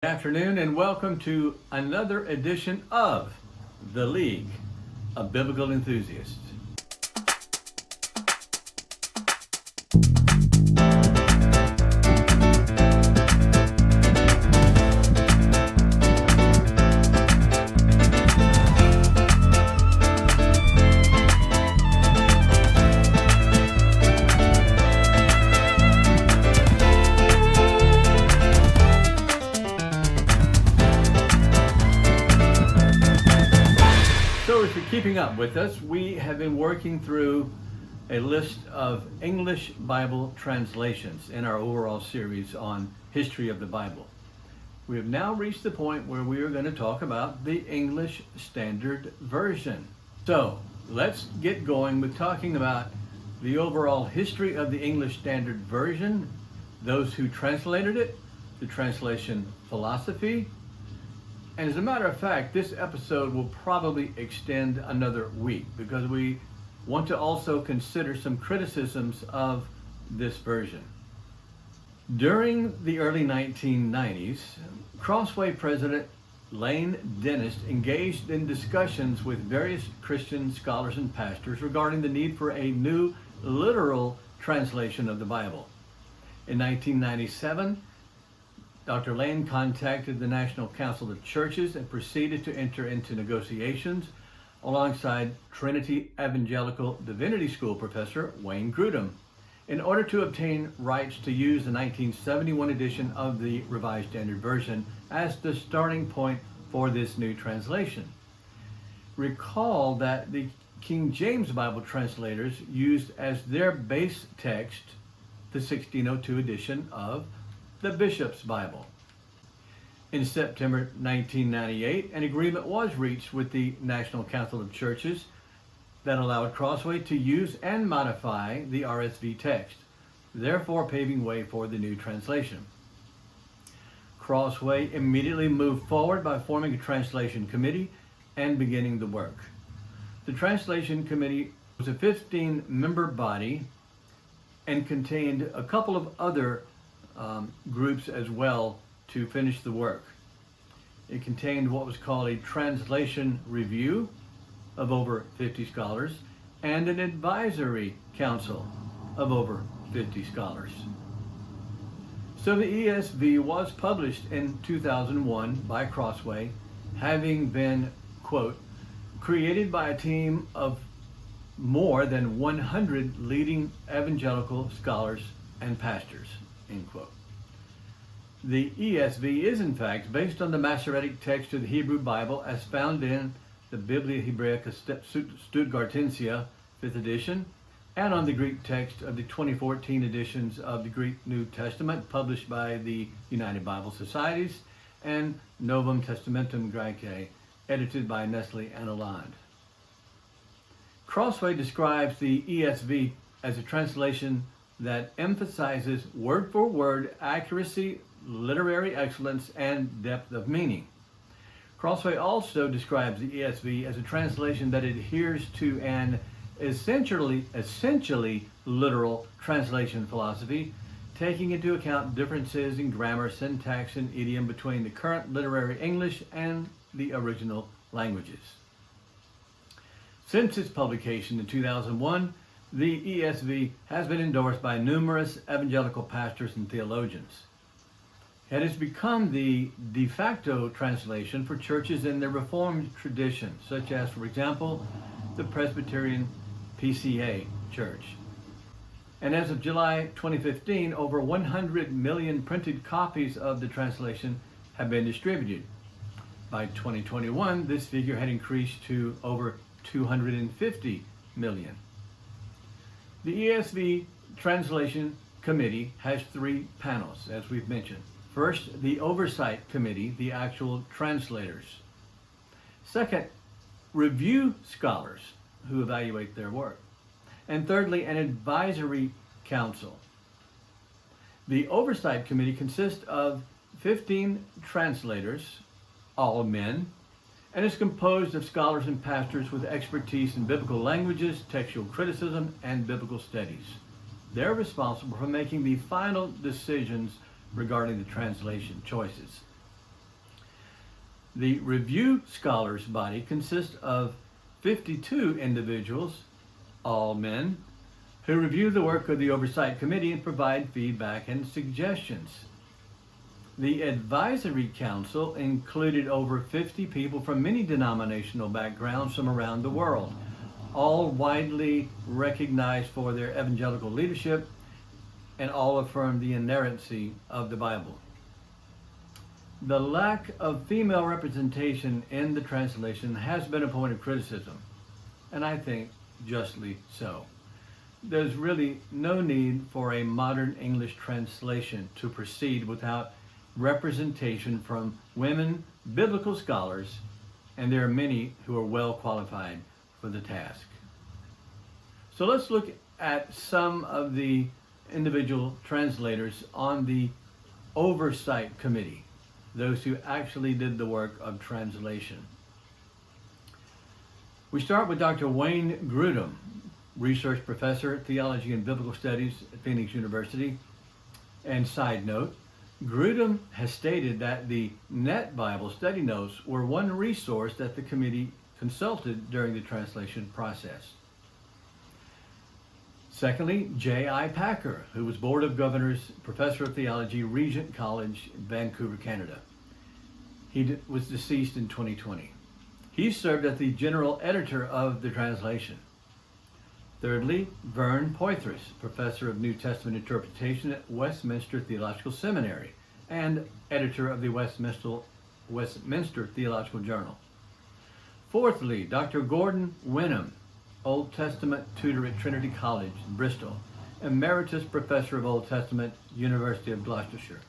Good afternoon and welcome to another edition of the League of Biblical Enthusiasts. So if you're keeping up with us, we have been working through a list of English Bible translations in our overall series on history of the Bible. We have now reached the point where we are going to talk about the English Standard Version. So let's get going with talking about the overall history of the English Standard Version, those who translated it, the translation philosophy. And as a matter of fact, this episode will probably extend another week because we want to also consider some criticisms of this version. During the early 1990s, Crossway President Lane Dennis engaged in discussions with various Christian scholars and pastors regarding the need for a new literal translation of the Bible. In 1997, Dr. Lane contacted the National Council of Churches and proceeded to enter into negotiations alongside Trinity Evangelical Divinity School professor Wayne Grudem in order to obtain rights to use the 1971 edition of the Revised Standard Version as the starting point for this new translation. Recall that the King James Bible translators used as their base text the 1602 edition of the Bishop's Bible. In September 1998, an agreement was reached with the National Council of Churches that allowed Crossway to use and modify the RSV text, therefore paving way for the new translation. Crossway immediately moved forward by forming a translation committee and beginning the work. The translation committee was a 15-member body and contained a couple of other groups as well to finish the work. It contained what was called a translation review of over 50 scholars and an advisory council of over 50 scholars. So the ESV was published in 2001 by Crossway, having been, quote, created by a team of more than 100 leading evangelical scholars and pastors, end quote. The ESV is in fact based on the Masoretic text of the Hebrew Bible as found in the Biblia Hebraica Stuttgartensia 5th edition and on the Greek text of the 2014 editions of the Greek New Testament published by the United Bible Societies and Novum Testamentum Graece edited by Nestle and Aland. Crossway describes the ESV as a translation that emphasizes word-for-word accuracy, literary excellence, and depth of meaning. Crossway also describes the ESV as a translation that adheres to an essentially literal translation philosophy, taking into account differences in grammar, syntax, and idiom between the current literary English and the original languages. Since its publication in 2001, the ESV has been endorsed by numerous evangelical pastors and theologians. It has become the de facto translation for churches in their Reformed tradition, such as, for example, the Presbyterian PCA Church. And as of July 2015, over 100 million printed copies of the translation have been distributed. By 2021, this figure had increased to over 250 million. The ESV Translation Committee has three panels, as we've mentioned. First, the Oversight Committee, the actual translators. Second, review scholars who evaluate their work. And thirdly, an advisory council. The Oversight Committee consists of 15 translators, all men, and is composed of scholars and pastors with expertise in biblical languages, textual criticism, and biblical studies. They're responsible for making the final decisions regarding the translation choices. The review scholars body consists of 52 individuals, all men, who review the work of the Oversight Committee and provide feedback and suggestions. The Advisory Council included over 50 people from many denominational backgrounds from around the world, all widely recognized for their evangelical leadership, and all affirm the inerrancy of the Bible. The lack of female representation in the translation has been a point of criticism, and I think justly so. There's really no need for a modern English translation to proceed without representation from women biblical scholars, and there are many who are well qualified for the task. So let's look at some of the individual translators on the Oversight Committee, those who actually did the work of translation. We start with Dr. Wayne Grudem, Research Professor, Theology and Biblical Studies at Phoenix University. And side note, Grudem has stated that the Net Bible study notes were one resource that the committee consulted during the translation process. Secondly, J.I. Packer, who was Board of Governors, Professor of Theology, Regent College, Vancouver, Canada. He was deceased in 2020. He served as the general editor of the translation. Thirdly, Vern Poythress, Professor of New Testament Interpretation at Westminster Theological Seminary and editor of the Westminster Theological Journal. Fourthly, Dr. Gordon Wenham, Old Testament tutor at Trinity College, Bristol, Emeritus Professor of Old Testament, University of Gloucestershire.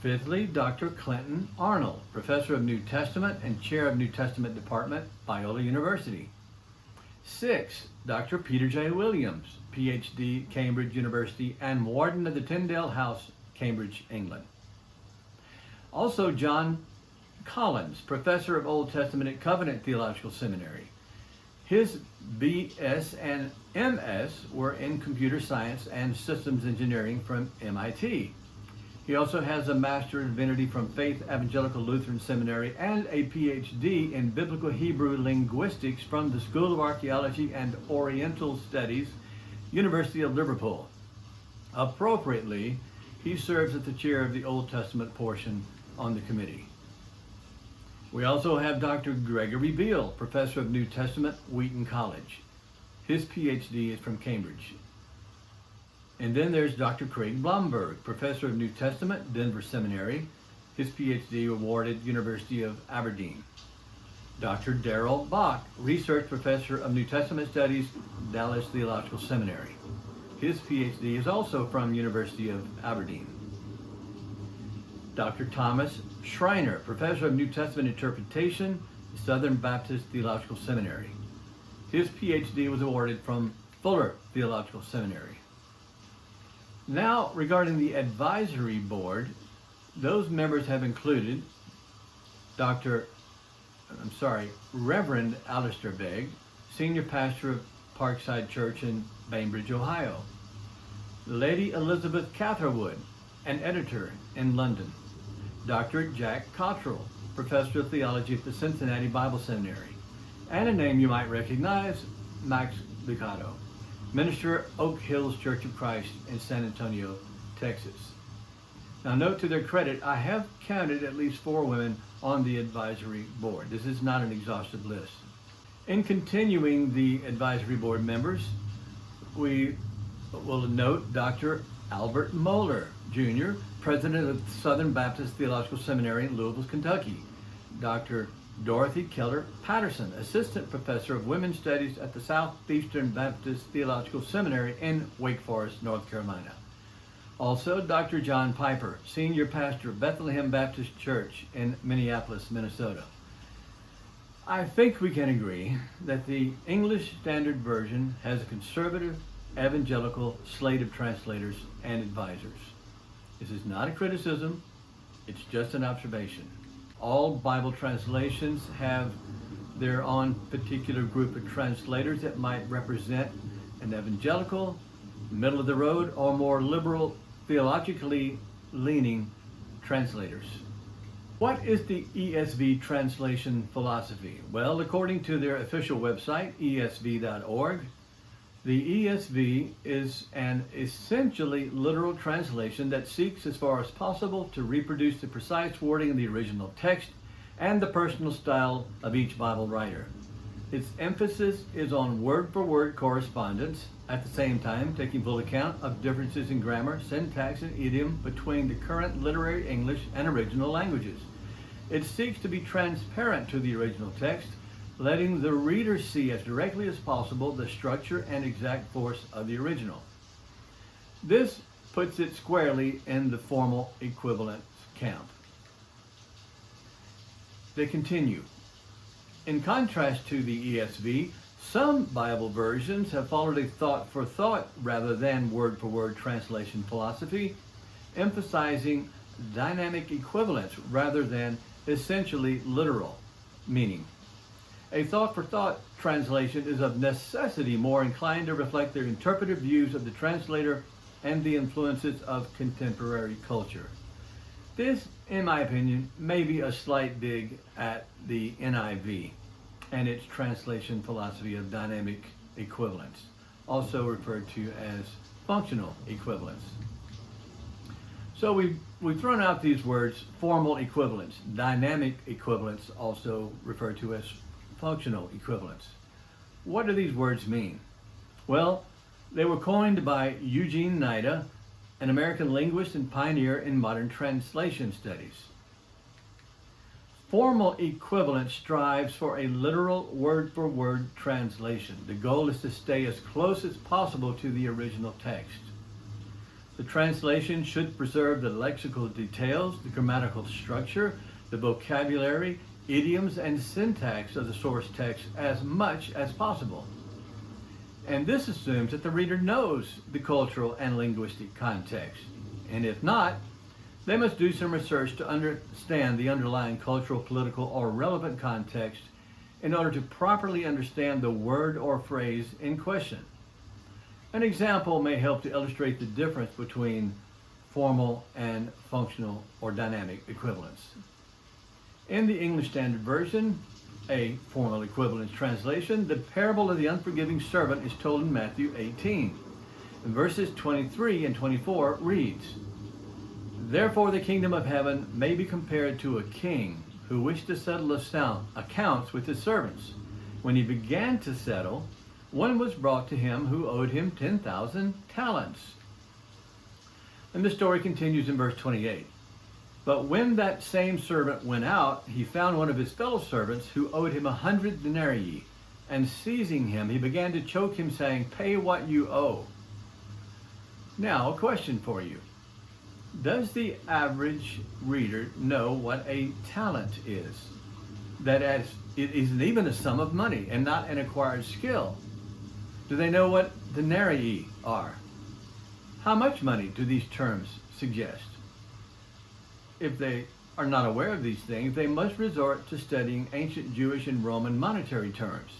Fifthly, Dr. Clinton Arnold, Professor of New Testament and Chair of New Testament Department, Biola University. Sixth, Dr. Peter J. Williams, PhD, Cambridge University, and Warden of the Tyndale House, Cambridge, England. Also, John Collins, Professor of Old Testament at Covenant Theological Seminary. His BS and MS were in computer science and systems engineering from MIT. He also has a Master of Divinity from Faith Evangelical Lutheran Seminary and a PhD in Biblical Hebrew Linguistics from the School of Archaeology and Oriental Studies, University of Liverpool. Appropriately, he serves as the chair of the Old Testament portion on the committee. We also have Dr. Gregory Beale, Professor of New Testament, Wheaton College. His PhD is from Cambridge. And then there's Dr. Craig Blomberg, Professor of New Testament, Denver Seminary. His PhD awarded University of Aberdeen. Dr. Darrell Bach, Research Professor of New Testament Studies, Dallas Theological Seminary. His PhD is also from University of Aberdeen. Dr. Thomas Schreiner, Professor of New Testament Interpretation, Southern Baptist Theological Seminary. His PhD was awarded from Fuller Theological Seminary. Now, regarding the advisory board, those members have included Reverend Alistair Begg, Senior Pastor of Parkside Church in Bainbridge, Ohio. Lady Elizabeth Catherwood, an editor in London. Dr. Jack Cottrell, Professor of Theology at the Cincinnati Bible Seminary. And a name you might recognize, Max Lucado, Minister at Oak Hills Church of Christ in San Antonio, Texas. Now note to their credit, I have counted at least 4 women on the advisory board. This is not an exhaustive list. In continuing the advisory board members, we will note Dr. Albert Moeller, Jr., President of Southern Baptist Theological Seminary in Louisville, Kentucky. Dr. Dorothy Keller Patterson, Assistant Professor of Women's Studies at the Southeastern Baptist Theological Seminary in Wake Forest, North Carolina. Also, Dr. John Piper, Senior Pastor of Bethlehem Baptist Church in Minneapolis, Minnesota. I think we can agree that the English Standard Version has a conservative, evangelical slate of translators and advisors. This is not a criticism, it's just an observation. All Bible translations have their own particular group of translators that might represent an evangelical, middle of the road, or more liberal, theologically leaning translators. What is the ESV translation philosophy? Well, according to their official website, esv.org, the ESV is an essentially literal translation that seeks as far as possible to reproduce the precise wording of the original text and the personal style of each Bible writer. Its emphasis is on word-for-word correspondence, at the same time taking full account of differences in grammar, syntax, and idiom between the current literary English and original languages. It seeks to be transparent to the original text, letting the reader see as directly as possible the structure and exact force of the original. This puts it squarely in the formal equivalence camp. They continue. In contrast to the ESV, some Bible versions have followed a thought-for-thought rather than word-for-word translation philosophy, emphasizing dynamic equivalence rather than essentially literal meaning. A thought-for-thought translation is of necessity more inclined to reflect the interpretive views of the translator and the influences of contemporary culture. This, in my opinion, may be a slight dig at the NIV and its translation philosophy of dynamic equivalence, also referred to as functional equivalence. So we've thrown out these words: formal equivalence, dynamic equivalence, also referred to as functional equivalence. What do these words mean? Well, they were coined by Eugene Nida, an American linguist and pioneer in modern translation studies. Formal equivalence strives for a literal word-for-word translation. The goal is to stay as close as possible to the original text. The translation should preserve the lexical details, the grammatical structure, the vocabulary, idioms, and syntax of the source text as much as possible. And this assumes that the reader knows the cultural and linguistic context. And if not, they must do some research to understand the underlying cultural, political, or relevant context in order to properly understand the word or phrase in question. An example may help to illustrate the difference between formal and functional or dynamic equivalence. In the English Standard Version, a formal equivalence translation, the parable of the unforgiving servant is told in Matthew 18. And verses 23 and 24 reads, "Therefore the kingdom of heaven may be compared to a king who wished to settle accounts with his servants. When he began to settle, one was brought to him who owed him 10,000 talents. And the story continues in verse 28. But when that same servant went out, he found one of his fellow servants who owed him 100 denarii. And seizing him, he began to choke him, saying, 'Pay what you owe.' Now, a question for you. Does the average reader know what a talent is? That as it isn't even a sum of money and not an acquired skill. Do they know what denarii are? How much money do these terms suggest? If they are not aware of these things, they must resort to studying ancient Jewish and Roman monetary terms.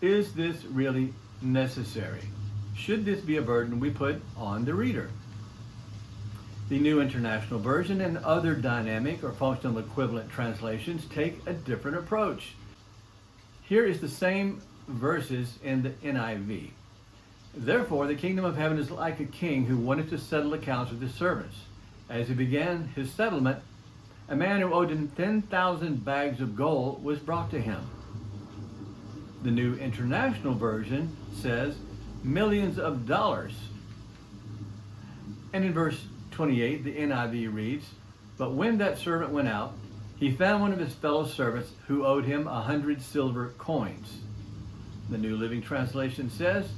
Is this really necessary? Should this be a burden we put on the reader? The New International Version and other dynamic or functional equivalent translations take a different approach. Here is the same verses in the NIV. Therefore, the kingdom of heaven is like a king who wanted to settle accounts with his servants. As he began his settlement, a man who owed him 10,000 bags of gold was brought to him. The New International Version says millions of dollars. And in verse 28, the NIV reads, "But when that servant went out, he found one of his fellow servants who owed him 100 silver coins." The New Living Translation says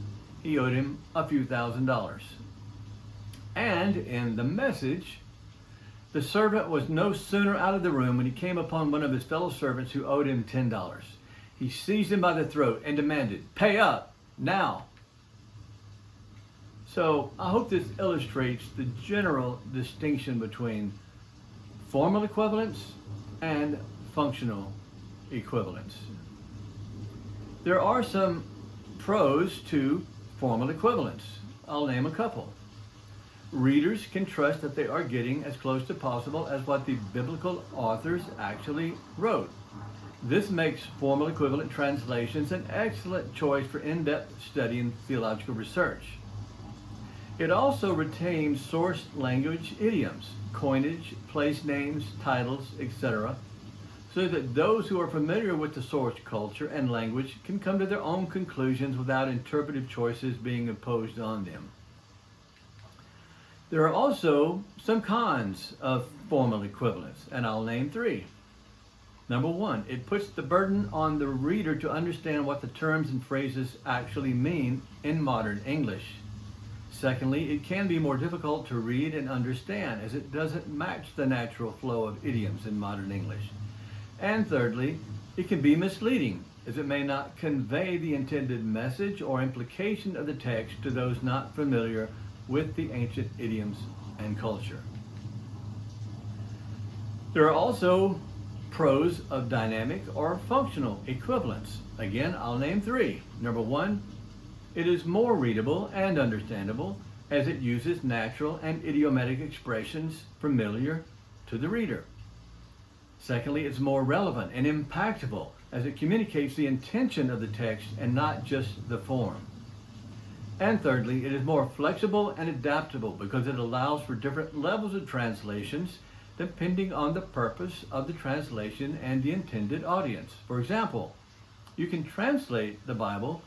he owed him a few $1,000s. And in the Message, the servant was no sooner out of the room when he came upon one of his fellow servants who owed him $10. He seized him by the throat and demanded, "Pay up, now." So I hope this illustrates the general distinction between formal equivalence and functional equivalence. There are some pros to formal equivalence. I'll name a couple. readers can trust that they are getting as close to possible as what the biblical authors actually wrote. This makes formal equivalent translations an excellent choice for in-depth study and theological research. It also retains source language idioms, coinage, place names, titles, etc., so that those who are familiar with the source culture and language can come to their own conclusions without interpretive choices being imposed on them. There are also some cons of formal equivalence, and I'll name three. Number one, it puts the burden on the reader to understand what the terms and phrases actually mean in modern English. Secondly, it can be more difficult to read and understand as it doesn't match the natural flow of idioms in modern English. And thirdly, it can be misleading as it may not convey the intended message or implication of the text to those not familiar with the ancient idioms and culture. There are also pros of dynamic or functional equivalence. Again, I'll name three. Number one, it is more readable and understandable as it uses natural and idiomatic expressions familiar to the reader. Secondly, it's more relevant and impactful as it communicates the intention of the text and not just the form. And thirdly, it is more flexible and adaptable because it allows for different levels of translations depending on the purpose of the translation and the intended audience. For example, you can translate the Bible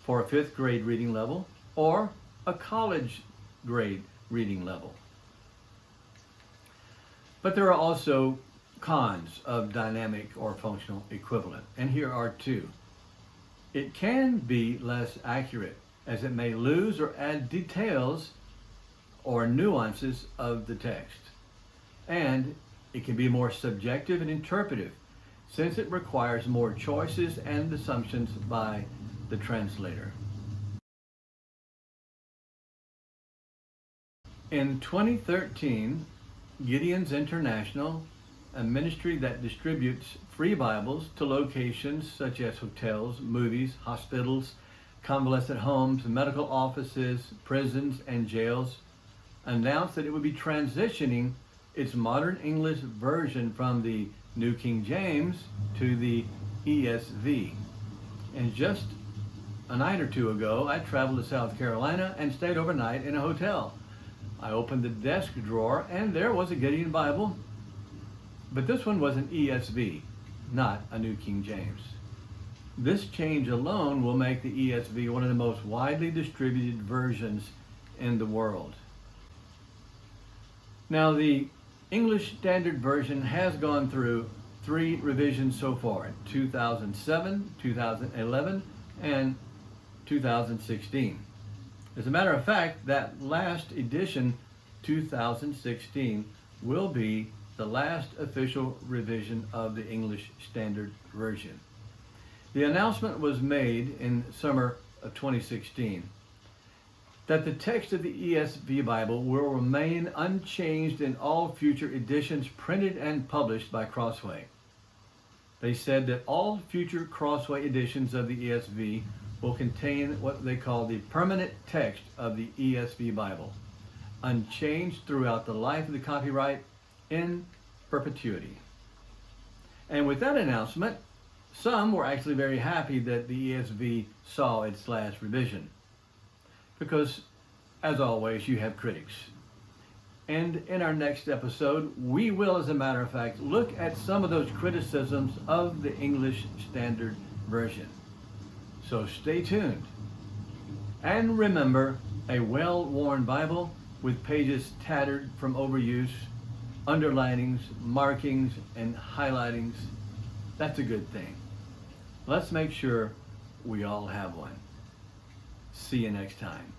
for a 5th grade reading level or a college grade reading level. But there are also cons of dynamic or functional equivalent, and here are two. It can be less accurate as it may lose or add details or nuances of the text. And it can be more subjective and interpretive since it requires more choices and assumptions by the translator. In 2013, Gideon's International, a ministry that distributes free Bibles to locations such as hotels, movies, hospitals, convalescent homes, medical offices, prisons, and jails, announced that it would be transitioning its modern English version from the New King James to the ESV. And just a night or two ago, I traveled to South Carolina and stayed overnight in a hotel. I opened the desk drawer and there was a Gideon Bible, but this one was an ESV, not a New King James. This change alone will make the ESV one of the most widely distributed versions in the world. Now, the English Standard Version has gone through 3 revisions so far, in 2007, 2011, and 2016. As a matter of fact, that last edition, 2016, will be the last official revision of the English Standard Version. The announcement was made in summer of 2016 that the text of the ESV Bible will remain unchanged in all future editions printed and published by Crossway. They said that all future Crossway editions of the ESV will contain what they call the permanent text of the ESV Bible, unchanged throughout the life of the copyright in perpetuity. And with that announcement, some were actually very happy that the ESV saw its last revision, because, as always, you have critics. And in our next episode, we will, as a matter of fact, look at some of those criticisms of the English Standard Version. So stay tuned. And remember, a well-worn Bible with pages tattered from overuse, underlinings, markings, and highlightings, that's a good thing. Let's make sure we all have one. See you next time.